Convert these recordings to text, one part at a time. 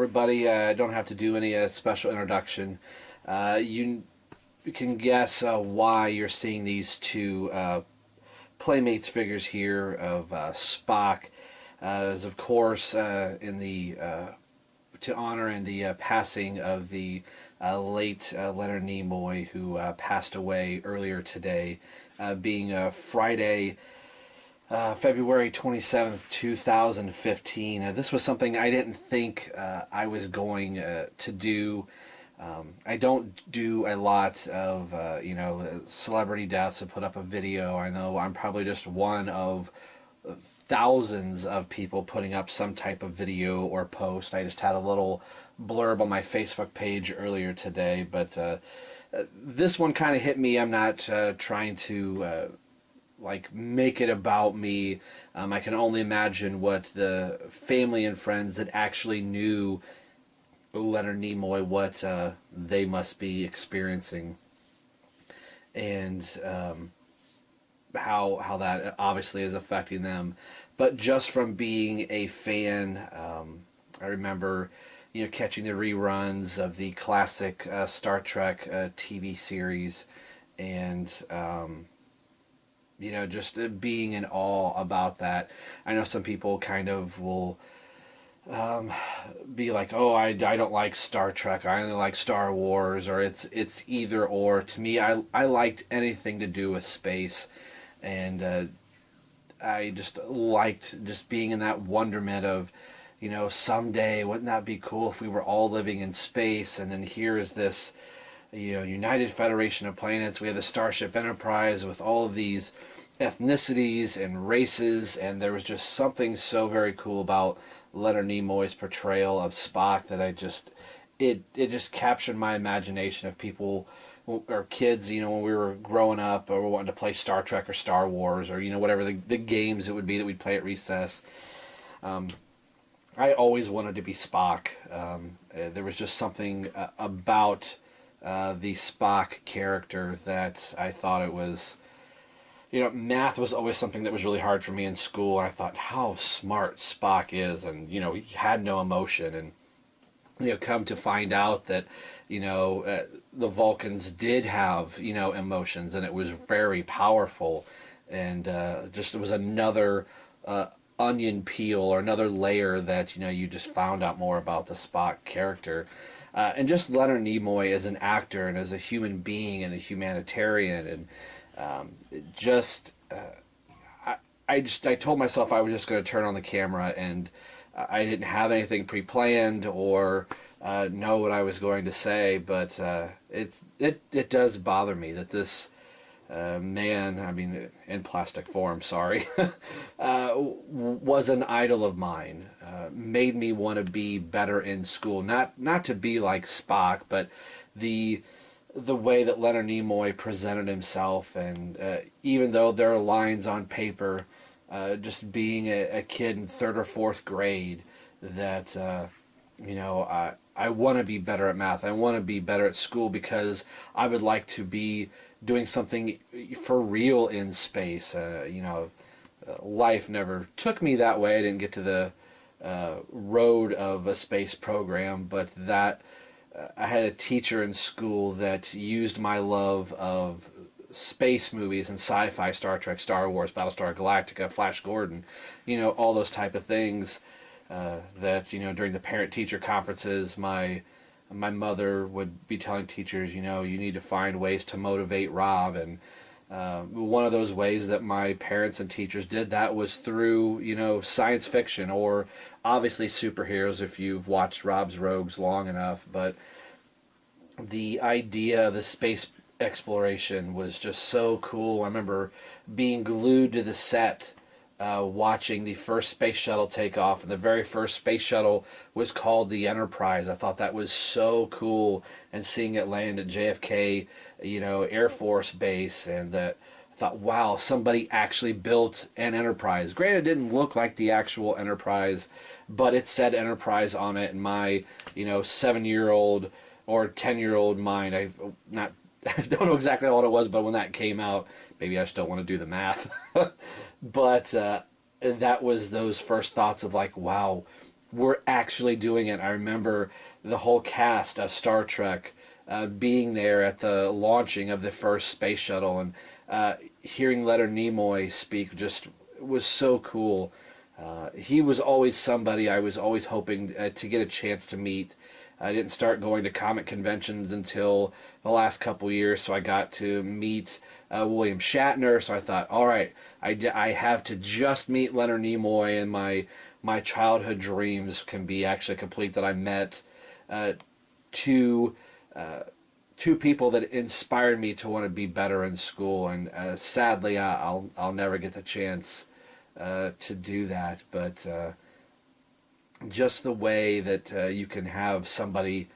everybody. I don't have to do any special introduction. You can guess why you're seeing these two Playmates figures here of Spock. As of course, in the to honor in the passing of the late Leonard Nimoy, who passed away earlier today, being Friday, February 27th, 2015. This was something I didn't think I was going to do. I don't do a lot of, celebrity deaths to put up a video. I know I'm probably just one of thousands of people putting up some type of video or post. I just had a little blurb on my Facebook page earlier today, but this one kind of hit me. I'm not trying to make it about me. I can only imagine what the family and friends that actually knew Leonard Nimoy, what they must be experiencing, and how that obviously is affecting them. But just from being a fan, I remember catching the reruns of the classic Star Trek TV series, and just being in awe about that. I know some people kind of will be like, oh, I don't like Star Trek, I only like Star Wars, or it's either or. To me, I liked anything to do with space, and I just liked just being in that wonderment of, someday wouldn't that be cool if we were all living in space, and then here is this United Federation of Planets. We have the Starship Enterprise with all of these ethnicities and races, and there was just something so very cool about Leonard Nimoy's portrayal of Spock that it just captured my imagination of people or kids, when we were growing up or wanting to play Star Trek or Star Wars or whatever the games it would be that we'd play at recess. I always wanted to be Spock. There was just something about the Spock character that I thought it was. Math was always something that was really hard for me in school, and I thought how smart Spock is, and he had no emotion, and come to find out that the Vulcans did have emotions, and it was very powerful, and just it was another onion peel or another layer that you just found out more about the Spock character. And just Leonard Nimoy as an actor and as a human being and a humanitarian, and I told myself I was just going to turn on the camera, and I didn't have anything pre-planned or know what I was going to say, but it does bother me that this man, I mean, in plastic form, sorry, was an idol of mine, made me want to be better in school, not to be like Spock, but the way that Leonard Nimoy presented himself, and even though there are lines on paper, just being a kid in 3rd or 4th grade, that I want to be better at math. I want to be better at school because I would like to be doing something for real in space. Life never took me that way. I didn't get to the road of a space program, but that I had a teacher in school that used my love of space movies and sci-fi, Star Trek, Star Wars, Battlestar Galactica, Flash Gordon, all those type of things, that during the parent-teacher conferences, my mother would be telling teachers, you need to find ways to motivate Rob, and one of those ways that my parents and teachers did that was through science fiction, or obviously superheroes if you've watched Rob's Rogues long enough. But the idea of the space exploration was just so cool. I remember being glued to the set, watching the first space shuttle take off, and the very first space shuttle was called the Enterprise. I thought that was so cool, and seeing it land at JFK, Air Force Base, and that I thought, wow, somebody actually built an Enterprise. Granted, it didn't look like the actual Enterprise, but it said Enterprise on it, and my 7-year-old or 10-year-old mind, I don't know exactly what it was, but when that came out, maybe I just don't want to do the math. But that was those first thoughts of like, wow, were actually doing it. I remember the whole cast of Star Trek being there at the launching of the first space shuttle, and hearing Leonard Nimoy speak just was so cool. He was always somebody I was always hoping to get a chance to meet. I didn't start going to comic conventions until the last couple years, so I got to meet William Shatner. So I thought, all right, I have to just meet Leonard Nimoy, and my childhood dreams can be actually complete. That I met two two people that inspired me to want to be better in school, and sadly, I'll never get the chance to do that. But just the way that you can have somebody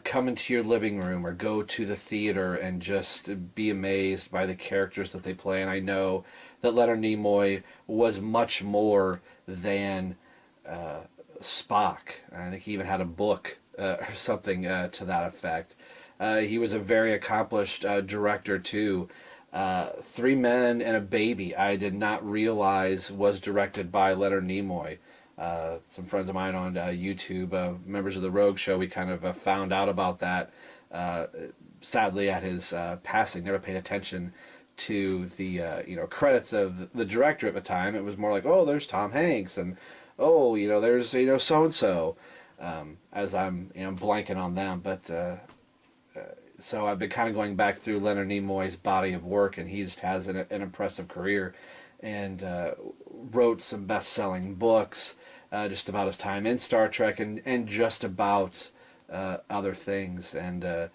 come into your living room or go to the theater and just be amazed by the characters that they play. And I know that Leonard Nimoy was much more than Spock. I think he even had a book or something to that effect. He was a very accomplished director too. Three Men and a Baby, I did not realize was directed by Leonard Nimoy. Some friends of mine on YouTube, members of the Rogue Show, we kind of found out about that. Sadly, at his passing, never paid attention to the credits of the director at the time. It was more like, oh, there's Tom Hanks, and oh, there's so and so. As I'm blanking on them, but so I've been kind of going back through Leonard Nimoy's body of work, and he just has an impressive career, and wrote some best-selling books just about his time in Star Trek, and just about other things, and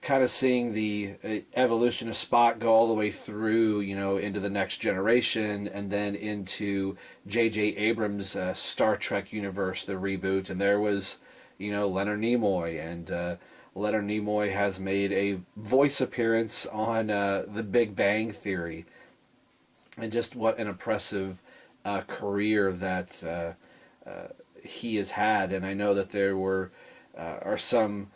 kind of seeing the evolution of Spock go all the way through, into the Next Generation, and then into J.J. Abrams' Star Trek universe, the reboot, and there was, Leonard Nimoy, and Leonard Nimoy has made a voice appearance on The Big Bang Theory, and just what an impressive career that he has had. And I know that there are some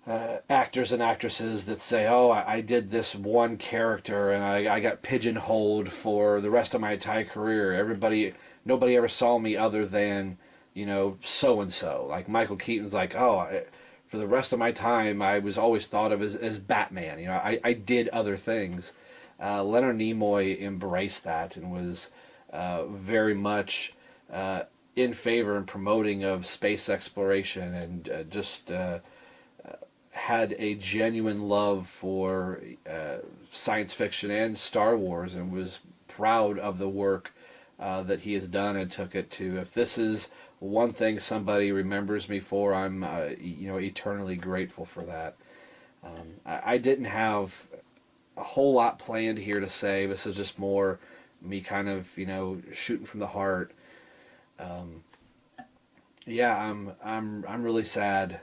actors and actresses that say, oh, I did this one character and I got pigeonholed for the rest of my entire career. Nobody ever saw me other than, so and so. Like Michael Keaton's like, for the rest of my time, I was always thought of as Batman. I did other things. Leonard Nimoy embraced that and was very much in favor and promoting of space exploration, and just had a genuine love for science fiction and Star Wars, and was proud of the work that he has done, and took it to, if this is one thing somebody remembers me for, I'm eternally grateful for that. I didn't have a whole lot planned here to say. This is just more me kind of shooting from the heart. Yeah, I'm really sad.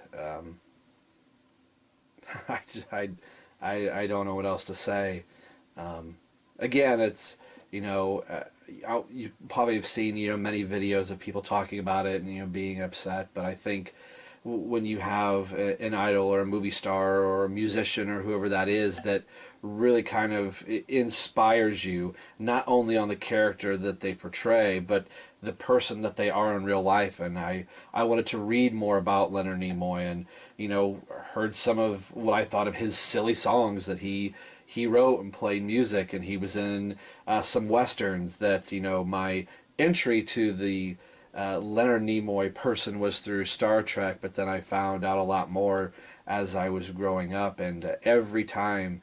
I don't know what else to say. Again, it's you probably have seen many videos of people talking about it and being upset, but I think when you have an idol or a movie star or a musician or whoever that is that really kind of inspires you, not only on the character that they portray, but the person that they are in real life. And I wanted to read more about Leonard Nimoy, and heard some of what I thought of his silly songs that he wrote and played music, and he was in some westerns. That my entry to the Leonard Nimoy person was through Star Trek, but then I found out a lot more as I was growing up, and every time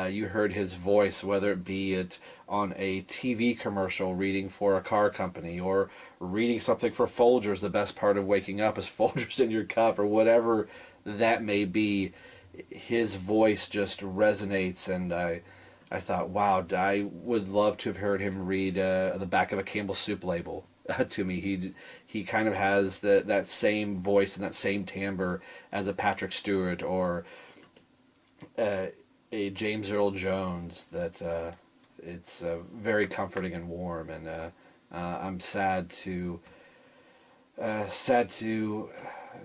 you heard his voice, whether it be on a TV commercial reading for a car company, or reading something for Folgers, the best part of waking up is Folgers in your cup, or whatever that may be, his voice just resonates. And I thought, wow, I would love to have heard him read the back of a Campbell soup label to me. He kind of has that same voice and that same timbre as a Patrick Stewart or a James Earl Jones. That it's very comforting and warm, and I'm sad to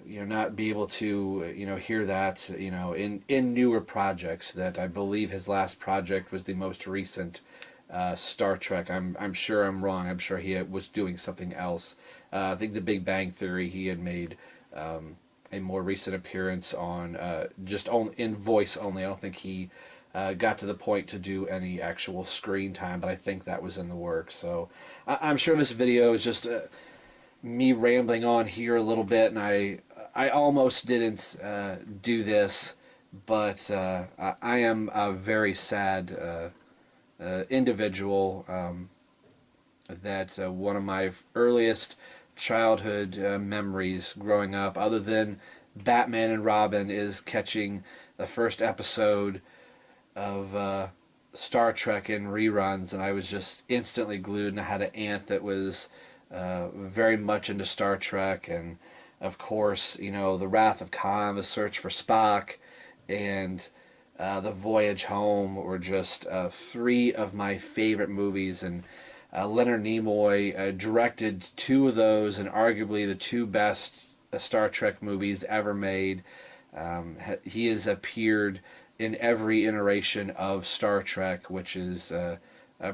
not be able to hear that in newer projects. That I believe his last project was the most recent Star Trek. I'm sure I'm wrong. I'm sure he was doing something else. I think The Big Bang Theory he had made a more recent appearance on just in voice only. I don't think he got to the point to do any actual screen time, but I think that was in the works. So I'm sure this video is just me rambling on here a little bit, and I almost didn't do this, but I am a very sad individual. That one of my earliest childhood memories growing up, other than Batman and Robin, is catching the first episode of Star Trek in reruns, and I was just instantly glued. And I had an aunt that was very much into Star Trek, and of course, The Wrath of Khan, The Search for Spock, and The Voyage Home were just three of my favorite movies. And Leonard Nimoy directed two of those, and arguably the two best Star Trek movies ever made. He has appeared in every iteration of Star Trek, which is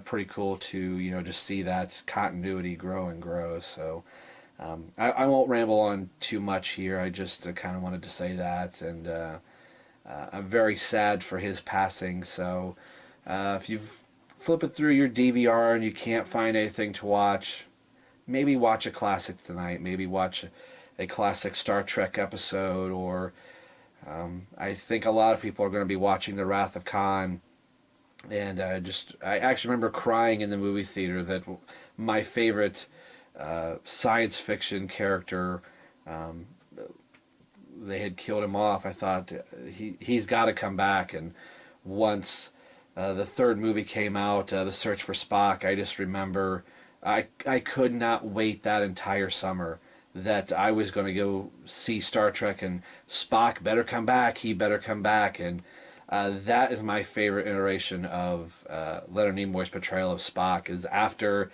pretty cool to just see that continuity grow and grow. So I won't ramble on too much here. I just kind of wanted to say that, and I'm very sad for his passing. So if you've flipping through your DVR and you can't find anything to watch, maybe watch a classic tonight. Maybe watch a classic Star Trek episode, or I think a lot of people are going to be watching The Wrath of Khan. And I actually remember crying in the movie theater that my favorite science fiction character, they had killed him off. I thought he's got to come back. And once the third movie came out, The Search for Spock, I just remember I could not wait that entire summer that I was going to go see Star Trek, and Spock better come back, he better come back. And that is my favorite iteration of Leonard Nimoy's portrayal of Spock, is after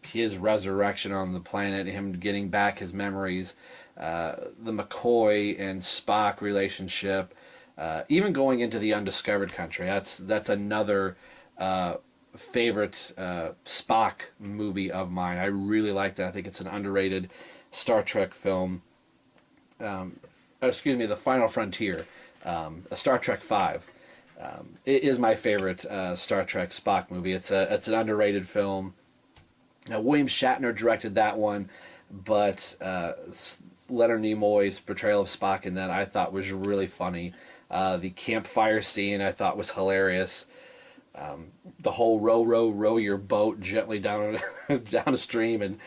his resurrection on the planet, him getting back his memories, the McCoy and Spock relationship, even going into the undiscovered country. That's another favorite Spock movie of mine. I really like that. I think it's an underrated Star Trek film. The Final Frontier, Star Trek V. It is my favorite Star Trek Spock movie. It's an underrated film. William Shatner directed that one, but Leonard Nimoy's portrayal of Spock in that I thought was really funny. The campfire scene I thought was hilarious. The whole row your boat gently down down a stream, and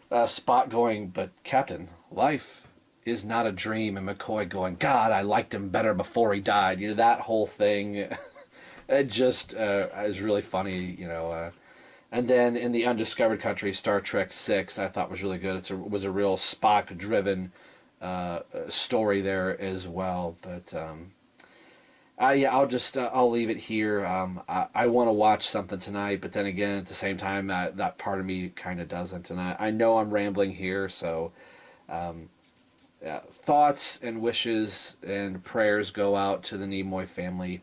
Spock going, "But Captain, life is not a dream," and McCoy going, "God, I liked him better before he died." That whole thing, it just is really funny. And then in the undiscovered country, Star Trek VI, I thought was really good. It was a real Spock-driven story there as well. But I'll leave it here. I want to watch something tonight, but then again, at the same time, that part of me kind of doesn't. And I know I'm rambling here, so thoughts and wishes and prayers go out to the Nimoy family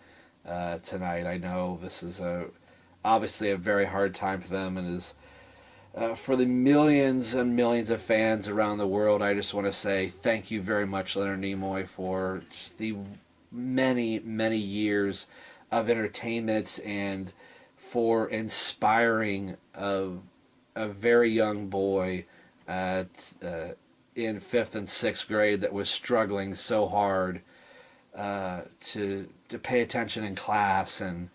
tonight. I know this is obviously a very hard time for them, and is for the millions and millions of fans around the world. I just want to say thank you very much, Leonard Nimoy, for just the many, many years of entertainment, and for inspiring a very young boy in 5th and 6th grade that was struggling so hard to pay attention in class. And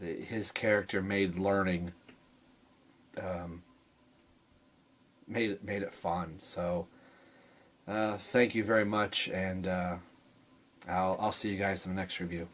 his character made learning made it fun. So thank you very much, and I'll see you guys in the next review.